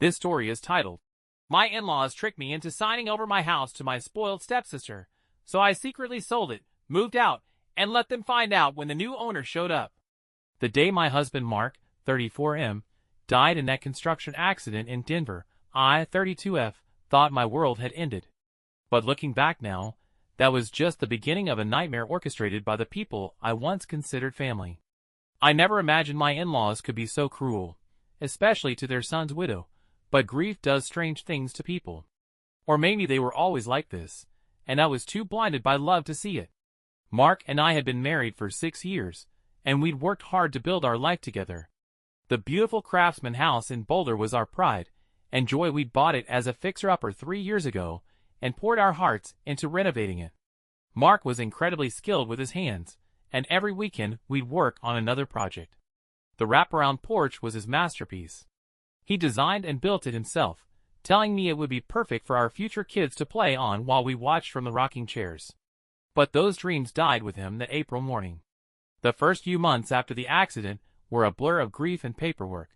This story is titled, My In-Laws Tricked Me into Signing Over My House to My Spoiled Stepsister, so I secretly sold it, moved out, and let them find out when the new owner showed up. The day my husband Mark, 34M, died in that construction accident in Denver, I, 32F, thought my world had ended. But looking back now, that was just the beginning of a nightmare orchestrated by the people I once considered family. I never imagined my in-laws could be so cruel, especially to their son's widow, but grief does strange things to people. Or maybe they were always like this, and I was too blinded by love to see it. Mark and I had been married for 6 years, and we'd worked hard to build our life together. The beautiful Craftsman house in Boulder was our pride and joy. We'd bought it as a fixer-upper 3 years ago and poured our hearts into renovating it. Mark was incredibly skilled with his hands, and every weekend we'd work on another project. The wraparound porch was his masterpiece. He designed and built it himself, telling me it would be perfect for our future kids to play on while we watched from the rocking chairs. But those dreams died with him that April morning. The first few months after the accident were a blur of grief and paperwork.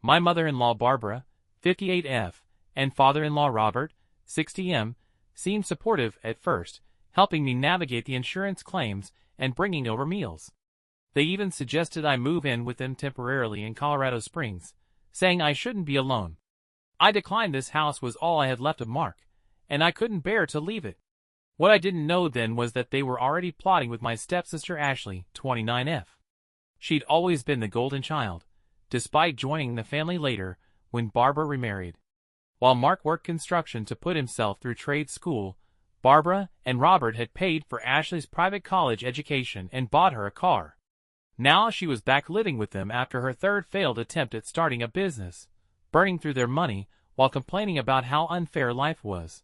My mother-in-law Barbara, 58F, and father-in-law Robert, 60M, seemed supportive at first, helping me navigate the insurance claims and bringing over meals. They even suggested I move in with them temporarily in Colorado Springs, saying I shouldn't be alone. I declined. This house was all I had left of Mark, and I couldn't bear to leave it. What I didn't know then was that they were already plotting with my stepsister Ashley, 29F. She'd always been the golden child, despite joining the family later when Barbara remarried. While Mark worked construction to put himself through trade school, Barbara and Robert had paid for Ashley's private college education and bought her a car. Now she was back living with them after her third failed attempt at starting a business, burning through their money while complaining about how unfair life was.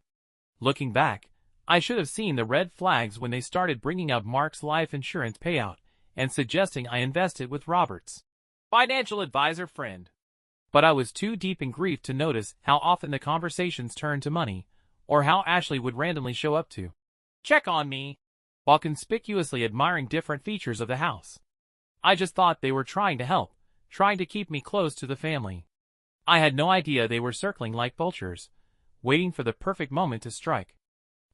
Looking back, I should have seen the red flags when they started bringing up Mark's life insurance payout and suggesting I invest it with Robert's financial advisor friend. But I was too deep in grief to notice how often the conversations turned to money, or how Ashley would randomly show up to check on me while conspicuously admiring different features of the house. I just thought they were trying to help, trying to keep me close to the family. I had no idea they were circling like vultures, waiting for the perfect moment to strike.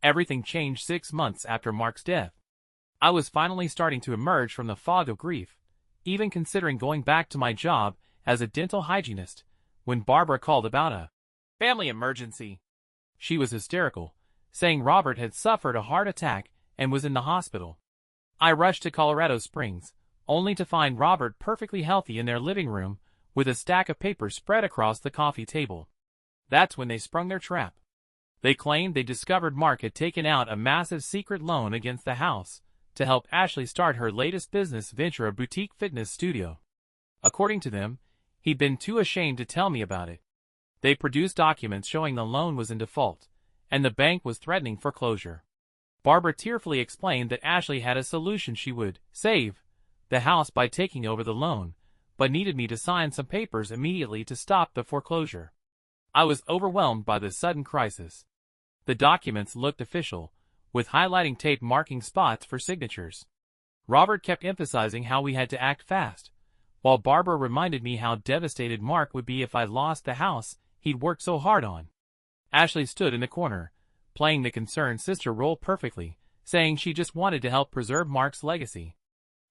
Everything changed 6 months after Mark's death. I was finally starting to emerge from the fog of grief, even considering going back to my job as a dental hygienist, when Barbara called about a family emergency. She was hysterical, saying Robert had suffered a heart attack and was in the hospital. I rushed to Colorado Springs, only to find Robert perfectly healthy in their living room with a stack of papers spread across the coffee table. That's when they sprung their trap. They claimed they discovered Mark had taken out a massive secret loan against the house to help Ashley start her latest business venture, a boutique fitness studio. According to them, he'd been too ashamed to tell me about it. They produced documents showing the loan was in default, and the bank was threatening foreclosure. Barbara tearfully explained that Ashley had a solution. She would save the house by taking over the loan, but needed me to sign some papers immediately to stop the foreclosure. I was overwhelmed by the sudden crisis. The documents looked official, with highlighting tape marking spots for signatures. Robert kept emphasizing how we had to act fast, while Barbara reminded me how devastated Mark would be if I lost the house he'd worked so hard on. Ashley stood in the corner, playing the concerned sister role perfectly, saying she just wanted to help preserve Mark's legacy.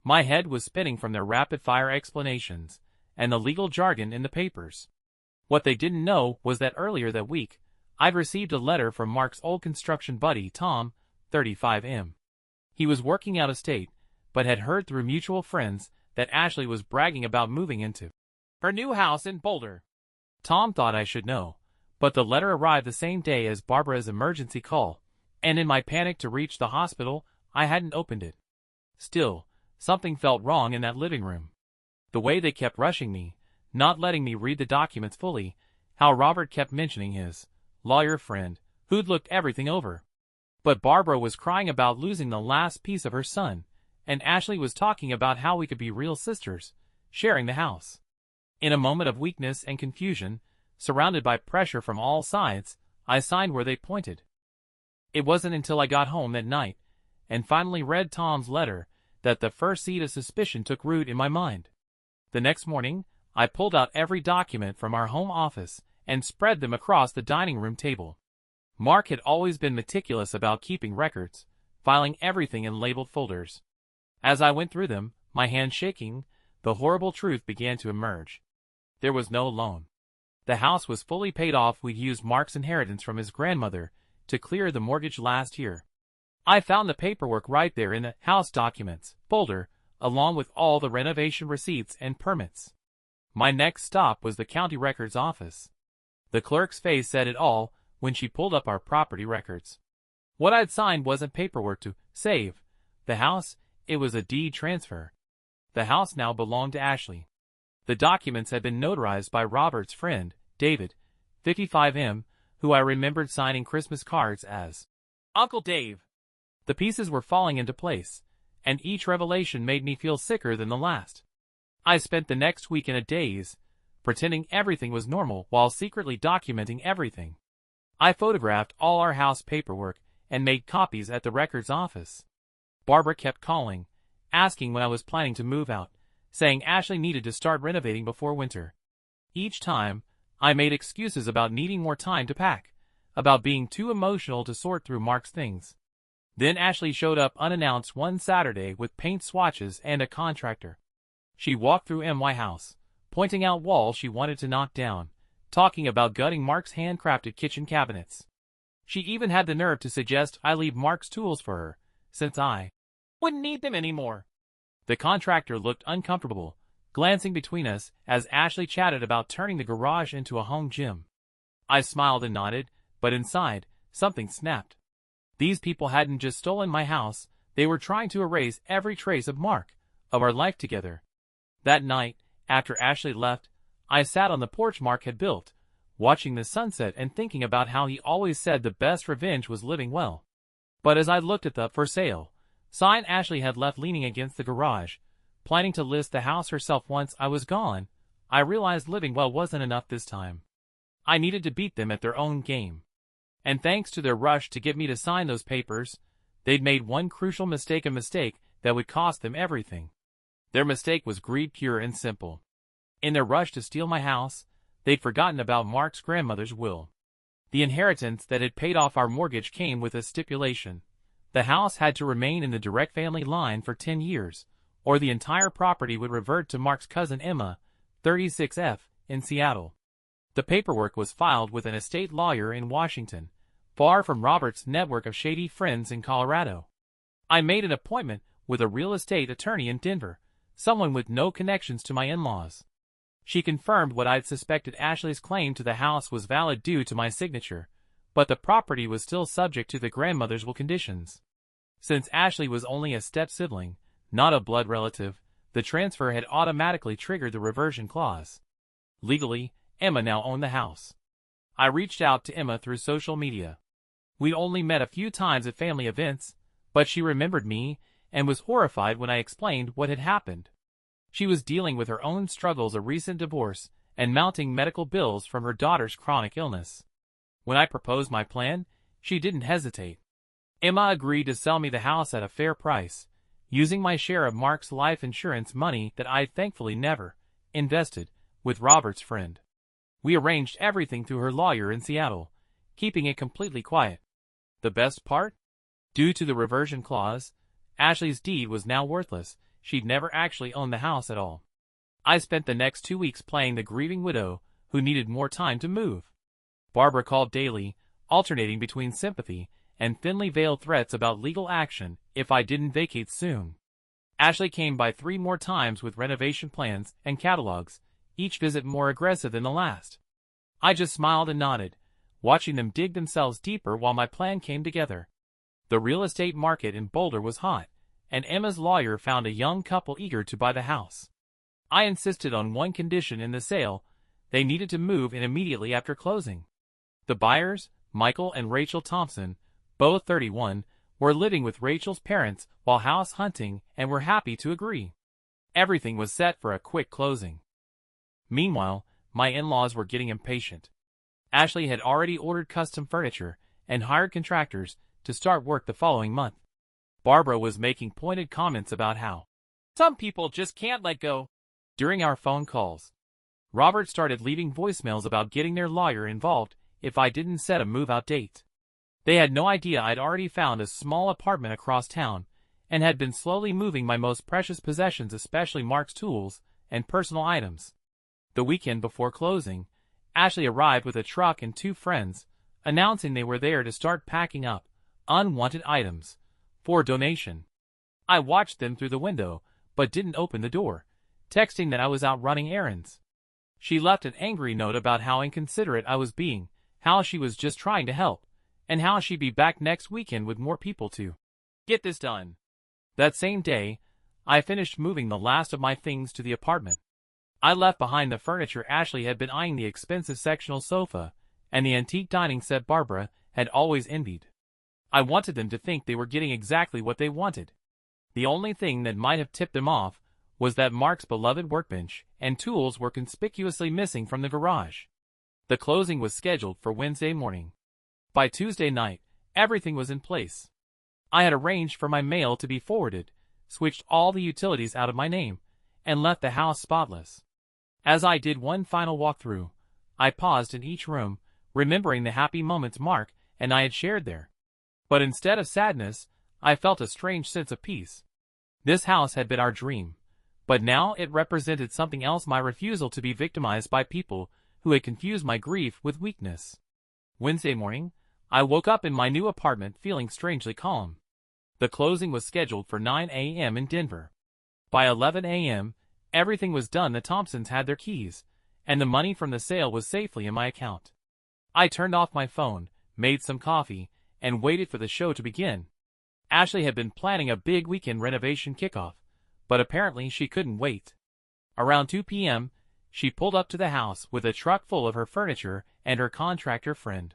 My head was spinning from their rapid-fire explanations and the legal jargon in the papers. What they didn't know was that earlier that week, I'd received a letter from Mark's old construction buddy Tom, 35M. He was working out of state, but had heard through mutual friends that Ashley was bragging about moving into her new house in Boulder. Tom thought I should know, but the letter arrived the same day as Barbara's emergency call, and in my panic to reach the hospital, I hadn't opened it. Still, something felt wrong in that living room. The way they kept rushing me, not letting me read the documents fully, how Robert kept mentioning his lawyer friend, who'd looked everything over. But Barbara was crying about losing the last piece of her son, and Ashley was talking about how we could be real sisters, sharing the house. In a moment of weakness and confusion, surrounded by pressure from all sides, I signed where they pointed. It wasn't until I got home that night, and finally read Tom's letter, that the first seed of suspicion took root in my mind. The next morning, I pulled out every document from our home office and spread them across the dining room table. Mark had always been meticulous about keeping records, filing everything in labeled folders. As I went through them, my hands shaking, the horrible truth began to emerge. There was no loan. The house was fully paid off. We'd used Mark's inheritance from his grandmother to clear the mortgage last year. I found the paperwork right there in the house documents folder, along with all the renovation receipts and permits. My next stop was the county records office. The clerk's face said it all when she pulled up our property records. What I'd signed wasn't paperwork to save the house, it was a deed transfer. The house now belonged to Ashley. The documents had been notarized by Robert's friend, David, 55M, who I remembered signing Christmas cards as Uncle Dave. The pieces were falling into place, and each revelation made me feel sicker than the last. I spent the next week in a daze, pretending everything was normal while secretly documenting everything. I photographed all our house paperwork and made copies at the records office. Barbara kept calling, asking when I was planning to move out, saying Ashley needed to start renovating before winter. Each time, I made excuses about needing more time to pack, about being too emotional to sort through Mark's things. Then Ashley showed up unannounced one Saturday with paint swatches and a contractor. She walked through my house, pointing out walls she wanted to knock down, talking about gutting Mark's handcrafted kitchen cabinets. She even had the nerve to suggest I leave Mark's tools for her, since I wouldn't need them anymore. The contractor looked uncomfortable, glancing between us as Ashley chatted about turning the garage into a home gym. I smiled and nodded, but inside, something snapped. These people hadn't just stolen my house, they were trying to erase every trace of Mark, of our life together. That night, after Ashley left, I sat on the porch Mark had built, watching the sunset and thinking about how he always said the best revenge was living well. But as I looked at the for sale sign Ashley had left leaning against the garage, planning to list the house herself once I was gone, I realized living well wasn't enough this time. I needed to beat them at their own game. And thanks to their rush to get me to sign those papers, they'd made one crucial mistake, a mistake that would cost them everything. Their mistake was greed, pure and simple. In their rush to steal my house, they'd forgotten about Mark's grandmother's will. The inheritance that had paid off our mortgage came with a stipulation. The house had to remain in the direct family line for 10 years, or the entire property would revert to Mark's cousin Emma, 36F, in Seattle. The paperwork was filed with an estate lawyer in Washington, far from Robert's network of shady friends in Colorado. I made an appointment with a real estate attorney in Denver, someone with no connections to my in-laws. She confirmed what I'd suspected. Ashley's claim to the house was valid due to my signature, but the property was still subject to the grandmother's will conditions. Since Ashley was only a step-sibling, not a blood relative, the transfer had automatically triggered the reversion clause. Legally, Emma now owned the house. I reached out to Emma through social media. We'd only met a few times at family events, but she remembered me and was horrified when I explained what had happened. She was dealing with her own struggles, a recent divorce, and mounting medical bills from her daughter's chronic illness. When I proposed my plan, she didn't hesitate. Emma agreed to sell me the house at a fair price, using my share of Mark's life insurance money that I'd thankfully never invested with Robert's friend. We arranged everything through her lawyer in Seattle, keeping it completely quiet. The best part? Due to the reversion clause, Ashley's deed was now worthless. She'd never actually owned the house at all. I spent the next 2 weeks playing the grieving widow who needed more time to move. Barbara called daily, alternating between sympathy and thinly veiled threats about legal action if I didn't vacate soon. Ashley came by 3 more times with renovation plans and catalogs, each visit more aggressive than the last. I just smiled and nodded, watching them dig themselves deeper while my plan came together. The real estate market in Boulder was hot, and Emma's lawyer found a young couple eager to buy the house. I insisted on one condition in the sale: they needed to move in immediately after closing. The buyers, Michael and Rachel Thompson, both 31, were living with Rachel's parents while house hunting and were happy to agree. Everything was set for a quick closing. Meanwhile, my in-laws were getting impatient. Ashley had already ordered custom furniture and hired contractors to start work the following month. Barbara was making pointed comments about how some people just can't let go during our phone calls. Robert started leaving voicemails about getting their lawyer involved if I didn't set a move-out date. They had no idea I'd already found a small apartment across town and had been slowly moving my most precious possessions, especially Mark's tools and personal items. The weekend before closing, Ashley arrived with a truck and 2 friends, announcing they were there to start packing up unwanted items for donation. I watched them through the window, but didn't open the door, texting that I was out running errands. She left an angry note about how inconsiderate I was being, how she was just trying to help, and how she'd be back next weekend with more people to get this done. That same day, I finished moving the last of my things to the apartment. I left behind the furniture Ashley had been eyeing, the expensive sectional sofa, and the antique dining set Barbara had always envied. I wanted them to think they were getting exactly what they wanted. The only thing that might have tipped them off was that Mark's beloved workbench and tools were conspicuously missing from the garage. The closing was scheduled for Wednesday morning. By Tuesday night, everything was in place. I had arranged for my mail to be forwarded, switched all the utilities out of my name, and left the house spotless. As I did one final walkthrough, I paused in each room, remembering the happy moments Mark and I had shared there. But instead of sadness, I felt a strange sense of peace. This house had been our dream, but now it represented something else: my refusal to be victimized by people who had confused my grief with weakness. Wednesday morning, I woke up in my new apartment feeling strangely calm. The closing was scheduled for 9 a.m. in Denver. By 11 a.m., everything was done. The Thompsons had their keys, and the money from the sale was safely in my account. I turned off my phone, made some coffee, and waited for the show to begin. Ashley had been planning a big weekend renovation kickoff, but apparently she couldn't wait. Around 2 p.m., she pulled up to the house with a truck full of her furniture and her contractor friend.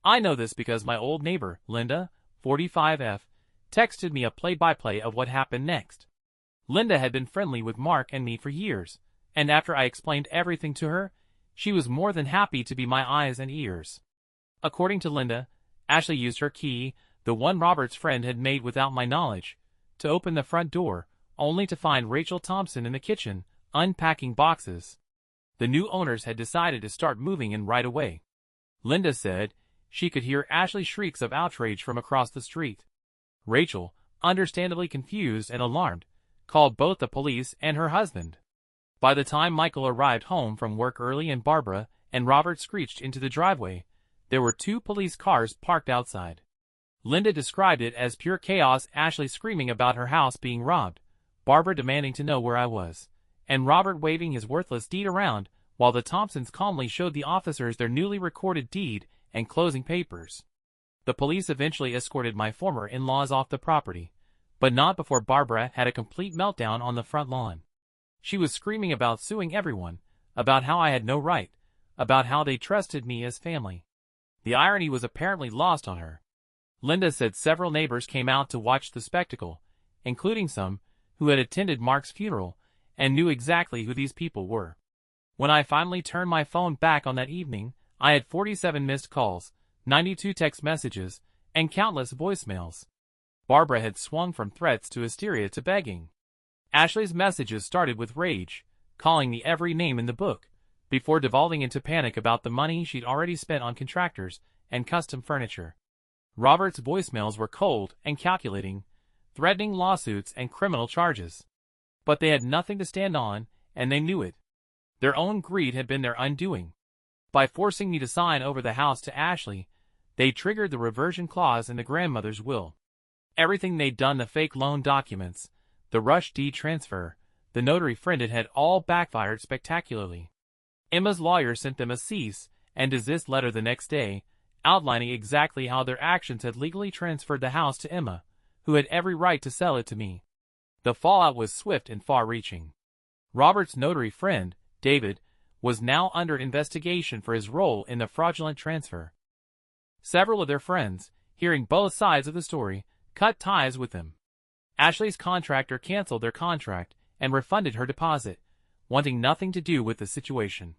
I know this because my old neighbor, Linda, 45F, texted me a play-by-play of what happened next. Linda had been friendly with Mark and me for years, and after I explained everything to her, she was more than happy to be my eyes and ears. According to Linda, Ashley used her key, the one Robert's friend had made without my knowledge, to open the front door, only to find Rachel Thompson in the kitchen, unpacking boxes. The new owners had decided to start moving in right away. Linda said she could hear Ashley's shrieks of outrage from across the street. Rachel, understandably confused and alarmed, called both the police and her husband. By the time Michael arrived home from work early and Barbara and Robert screeched into the driveway, there were 2 police cars parked outside. Linda described it as pure chaos: Ashley screaming about her house being robbed, Barbara demanding to know where I was, and Robert waving his worthless deed around while the Thompsons calmly showed the officers their newly recorded deed and closing papers. The police eventually escorted my former in-laws off the property, but not before Barbara had a complete meltdown on the front lawn. She was screaming about suing everyone, about how I had no right, about how they trusted me as family. The irony was apparently lost on her. Linda said several neighbors came out to watch the spectacle, including some who had attended Mark's funeral and knew exactly who these people were. When I finally turned my phone back on that evening, I had 47 missed calls, 92 text messages, and countless voicemails. Barbara had swung from threats to hysteria to begging. Ashley's messages started with rage, calling me every name in the book, before devolving into panic about the money she'd already spent on contractors and custom furniture. Robert's voicemails were cold and calculating, threatening lawsuits and criminal charges. But they had nothing to stand on, and they knew it. Their own greed had been their undoing. By forcing me to sign over the house to Ashley, they triggered the reversion clause in the grandmother's will. Everything they'd done, the fake loan documents, the rush deed transfer, the notary friend, it had all backfired spectacularly. Emma's lawyer sent them a cease and desist letter the next day, outlining exactly how their actions had legally transferred the house to Emma, who had every right to sell it to me. The fallout was swift and far-reaching. Robert's notary friend, David, was now under investigation for his role in the fraudulent transfer. Several of their friends, hearing both sides of the story, cut ties with them. Ashley's contractor canceled their contract and refunded her deposit, wanting nothing to do with the situation.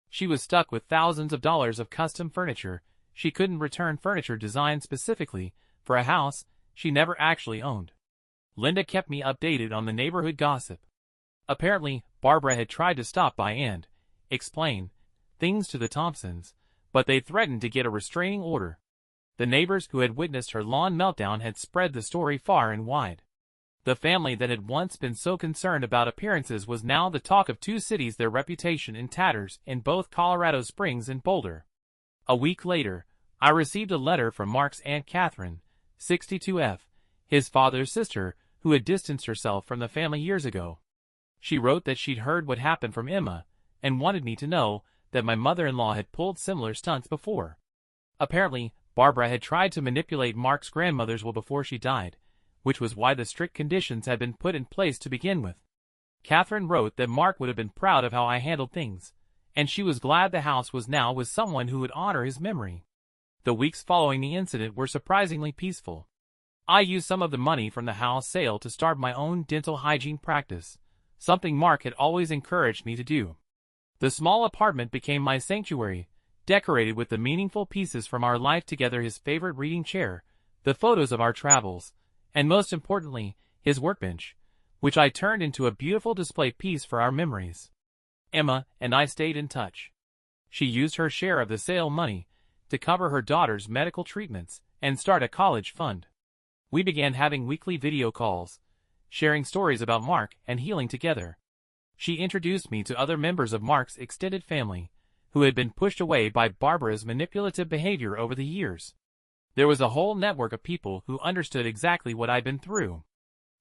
She was stuck with thousands of dollars of custom furniture. She couldn't return furniture designed specifically for a house she never actually owned. Linda kept me updated on the neighborhood gossip. Apparently, Barbara had tried to stop by and, explain things to the Thompsons, but they threatened to get a restraining order. The neighbors who had witnessed her lawn meltdown had spread the story far and wide. The family that had once been so concerned about appearances was now the talk of two cities, their reputation in tatters in both Colorado Springs and Boulder. A week later, I received a letter from Mark's Aunt Catherine, 62F, his father's sister, who had distanced herself from the family years ago. She wrote that she'd heard what happened from Emma, and wanted me to know that my mother-in-law had pulled similar stunts before. Apparently, Barbara had tried to manipulate Mark's grandmother's will before she died, which was why the strict conditions had been put in place to begin with. Catherine wrote that Mark would have been proud of how I handled things, and she was glad the house was now with someone who would honor his memory. The weeks following the incident were surprisingly peaceful. I used some of the money from the house sale to start my own dental hygiene practice, something Mark had always encouraged me to do. The small apartment became my sanctuary, decorated with the meaningful pieces from our life together: his favorite reading chair, the photos of our travels, and most importantly, his workbench, which I turned into a beautiful display piece for our memories. Emma and I stayed in touch. She used her share of the sale money to cover her daughter's medical treatments and start a college fund. We began having weekly video calls, sharing stories about Mark and healing together. She introduced me to other members of Mark's extended family, who had been pushed away by Barbara's manipulative behavior over the years. There was a whole network of people who understood exactly what I'd been through.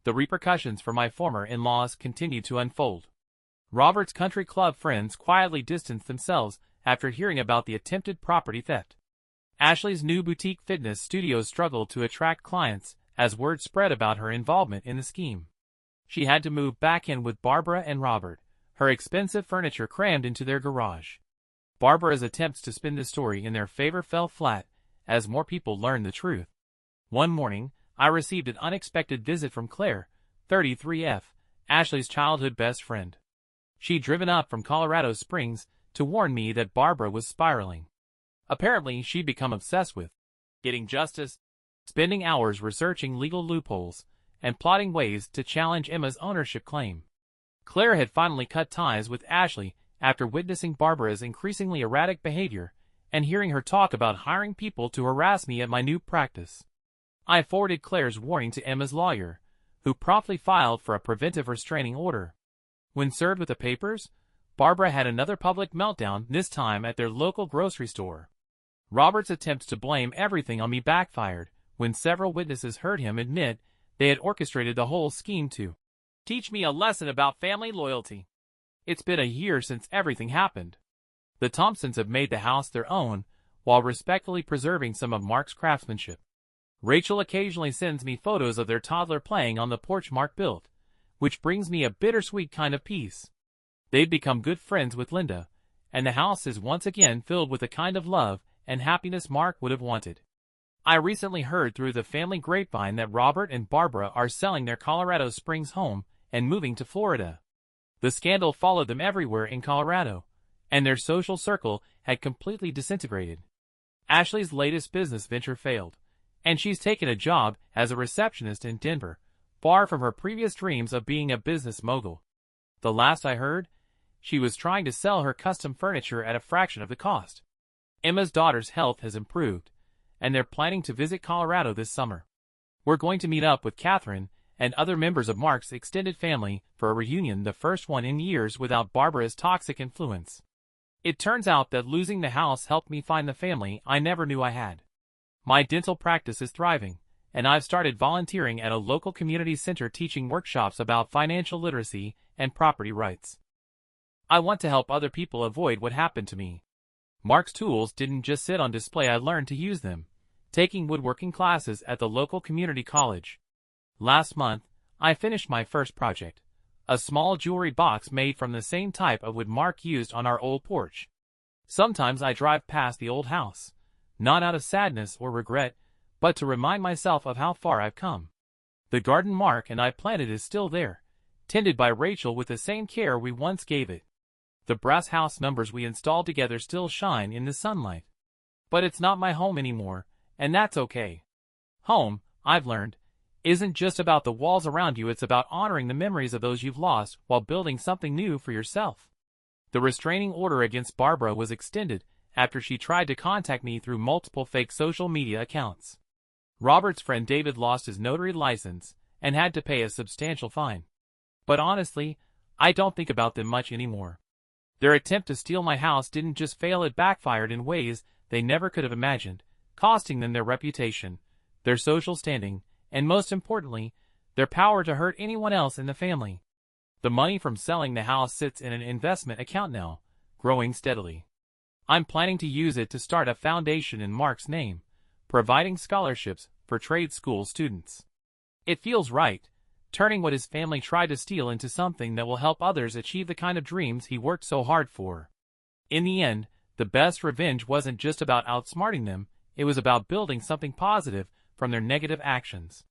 The repercussions for my former in-laws continued to unfold. Robert's country club friends quietly distanced themselves after hearing about the attempted property theft. Ashley's new boutique fitness studio struggled to attract clients as word spread about her involvement in the scheme. She had to move back in with Barbara and Robert, her expensive furniture crammed into their garage. Barbara's attempts to spin the story in their favor fell flat as more people learned the truth. One morning, I received an unexpected visit from Claire, 33F, Ashley's childhood best friend. She'd driven up from Colorado Springs to warn me that Barbara was spiraling. Apparently, she'd become obsessed with getting justice, spending hours researching legal loopholes, and plotting ways to challenge Emma's ownership claim. Claire had finally cut ties with Ashley after witnessing Barbara's increasingly erratic behavior and hearing her talk about hiring people to harass me at my new practice. I forwarded Claire's warning to Emma's lawyer, who promptly filed for a preventive restraining order. When served with the papers, Barbara had another public meltdown, this time at their local grocery store. Robert's attempts to blame everything on me backfired when several witnesses heard him admit they had orchestrated the whole scheme to teach me a lesson about family loyalty. It's been a year since everything happened. The Thompsons have made the house their own, while respectfully preserving some of Mark's craftsmanship. Rachel occasionally sends me photos of their toddler playing on the porch Mark built, which brings me a bittersweet kind of peace. They've become good friends with Linda, and the house is once again filled with the kind of love and happiness Mark would have wanted. I recently heard through the family grapevine that Robert and Barbara are selling their Colorado Springs home and moving to Florida. The scandal followed them everywhere in Colorado, and their social circle had completely disintegrated. Ashley's latest business venture failed, and she's taken a job as a receptionist in Denver, far from her previous dreams of being a business mogul. The last I heard, she was trying to sell her custom furniture at a fraction of the cost. Emma's daughter's health has improved, and they're planning to visit Colorado this summer. We're going to meet up with Catherine and other members of Mark's extended family for a reunion, the first one in years without Barbara's toxic influence. It turns out that losing the house helped me find the family I never knew I had. My dental practice is thriving, and I've started volunteering at a local community center teaching workshops about financial literacy and property rights. I want to help other people avoid what happened to me. Mark's tools didn't just sit on display, I learned to use them, taking woodworking classes at the local community college. Last month, I finished my first project, a small jewelry box made from the same type of wood Mark used on our old porch. Sometimes I drive past the old house, not out of sadness or regret, but to remind myself of how far I've come. The garden Mark and I planted is still there, tended by Rachel with the same care we once gave it. The brass house numbers we installed together still shine in the sunlight. But it's not my home anymore, and that's okay. Home, I've learned, isn't just about the walls around you, it's about honoring the memories of those you've lost while building something new for yourself. The restraining order against Barbara was extended after she tried to contact me through multiple fake social media accounts. Robert's friend David lost his notary license and had to pay a substantial fine. But honestly, I don't think about them much anymore. Their attempt to steal my house didn't just fail, it backfired in ways they never could have imagined, costing them their reputation, their social standing, and most importantly, their power to hurt anyone else in the family. The money from selling the house sits in an investment account now, growing steadily. I'm planning to use it to start a foundation in Mark's name, providing scholarships for trade school students. It feels right, turning what his family tried to steal into something that will help others achieve the kind of dreams he worked so hard for. In the end, the best revenge wasn't just about outsmarting them, it was about building something positive from their negative actions.